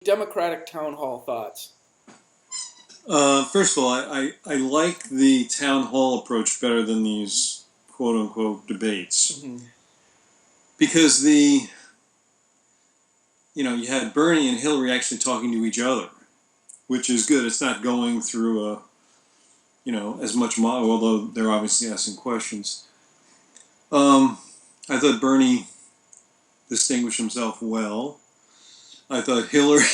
Democratic town hall thoughts? First of all, I like the town hall approach better than these quote unquote debates. Mm-hmm. Because you had Bernie and Hillary actually talking to each other, which is good. It's not going through as much, although they're obviously asking questions. I thought Bernie distinguished himself well. I thought Hillary,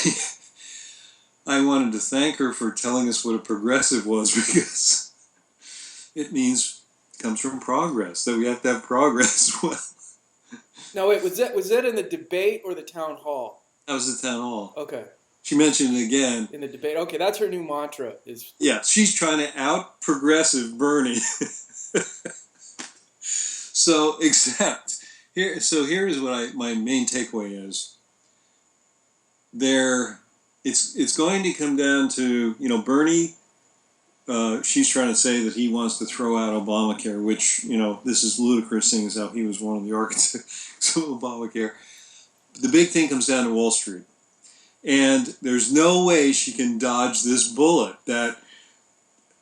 I wanted to thank her for telling us what a progressive was, because it comes from progress, that we have to have progress. Now wait, was that in the debate or the town hall? That was the town hall. Okay. She mentioned it again. In the debate. Okay, that's her new mantra. Yeah, she's trying to out progressive Bernie. So here's what my main takeaway is. It's going to come down to, Bernie, she's trying to say that he wants to throw out Obamacare, which, this is ludicrous, seeing as how he was one of the architects of Obamacare. The big thing comes down to Wall Street. And there's no way she can dodge this bullet.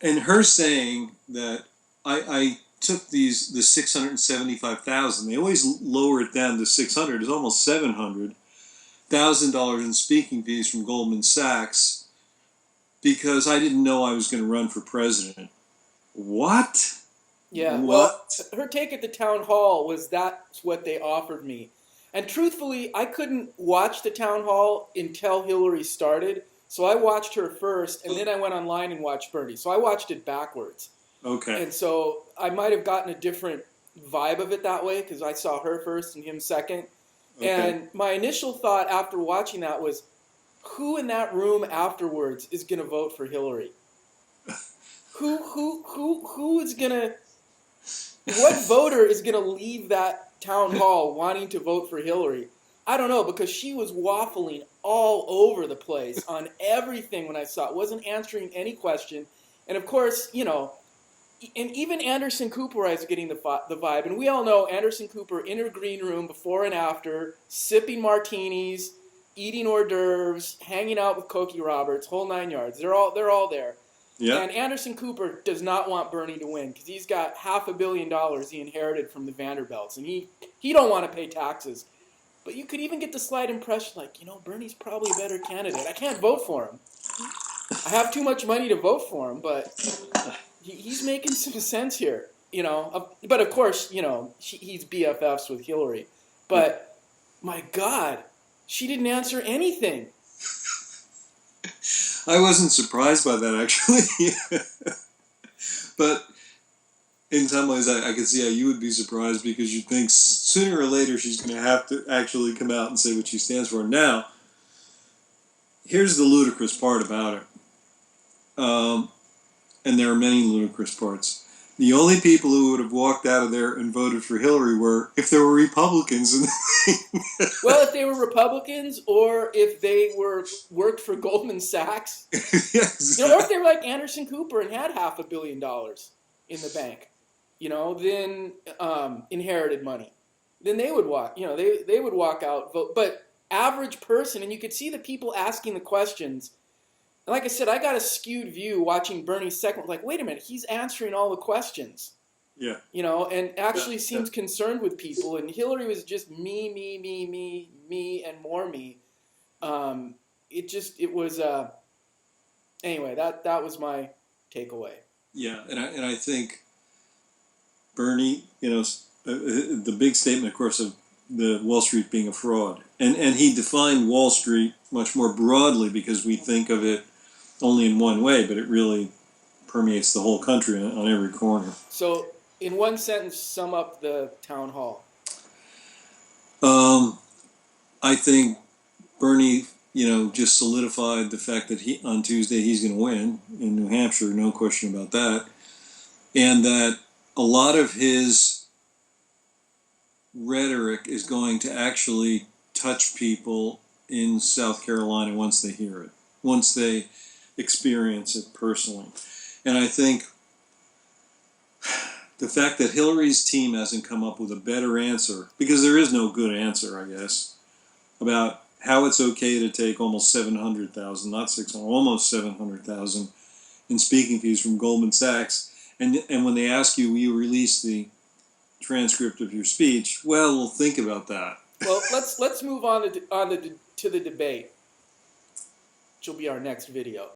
And her saying that I took the 675,000. They always lower it down to 600. It's almost $700,000 in speaking fees from Goldman Sachs because I didn't know I was going to run for president. What? Yeah. What? Well, her take at the town hall was that's what they offered me. And truthfully, I couldn't watch the town hall until Hillary started. So I watched her first, and then I went online and watched Bernie. So I watched it backwards. Okay. And so I might have gotten a different vibe of it that way because I saw her first and him second. Okay. And my initial thought after watching that was, who in that room afterwards is going to vote for Hillary? Who is going to... What voter is going to leave that town hall wanting to vote for Hillary? I don't know, because she was waffling all over the place on everything when I saw it. Wasn't answering any question. And of course, and even Anderson Cooper is getting the vibe. And we all know Anderson Cooper in her green room before and after, sipping martinis, eating hors d'oeuvres, hanging out with Cokie Roberts, whole 9 yards. They're all there. Yeah. And Anderson Cooper does not want Bernie to win because he's got $500 million he inherited from the Vanderbilts, and he don't want to pay taxes. But you could even get the slight impression, like, Bernie's probably a better candidate. I can't vote for him. I have too much money to vote for him, but he's making some sense here, But of course, he's BFFs with Hillary. But my God, she didn't answer anything. I wasn't surprised by that, actually. But in some ways, I could see how you would be surprised because you'd think sooner or later she's going to have to actually come out and say what she stands for. Now, here's the ludicrous part about it. And there are many ludicrous parts. The only people who would have walked out of there and voted for Hillary were if there were Republicans. Well, if they were Republicans or if they worked for Goldman Sachs. Yes. Or if they were like Anderson Cooper and had $500 million in the bank, then inherited money. Then they would walk, they would walk out, vote. But average person, and you could see the people asking the questions. And like I said, I got a skewed view watching Bernie's second. Like, wait a minute, he's answering all the questions. Yeah. And actually seems concerned with people. And Hillary was just me, and more me. It was. Anyway, that was my takeaway. Yeah, and I think Bernie, the big statement, of course, of the Wall Street being a fraud, and he defined Wall Street much more broadly because we think of it only in one way, but it really permeates the whole country on every corner. So, in one sentence, sum up the town hall. I think Bernie, just solidified the fact that on Tuesday he's going to win in New Hampshire, no question about that, and that a lot of his rhetoric is going to actually touch people in South Carolina once they hear it, once they experience it personally. And I think the fact that Hillary's team hasn't come up with a better answer, because there is no good answer, I guess, about how it's okay to take almost 700,000, not 600, almost 700,000 in speaking fees from Goldman Sachs. And when they ask you, will you release the transcript of your speech? Well, we'll think about that. Well, let's move on to the debate, which will be our next video.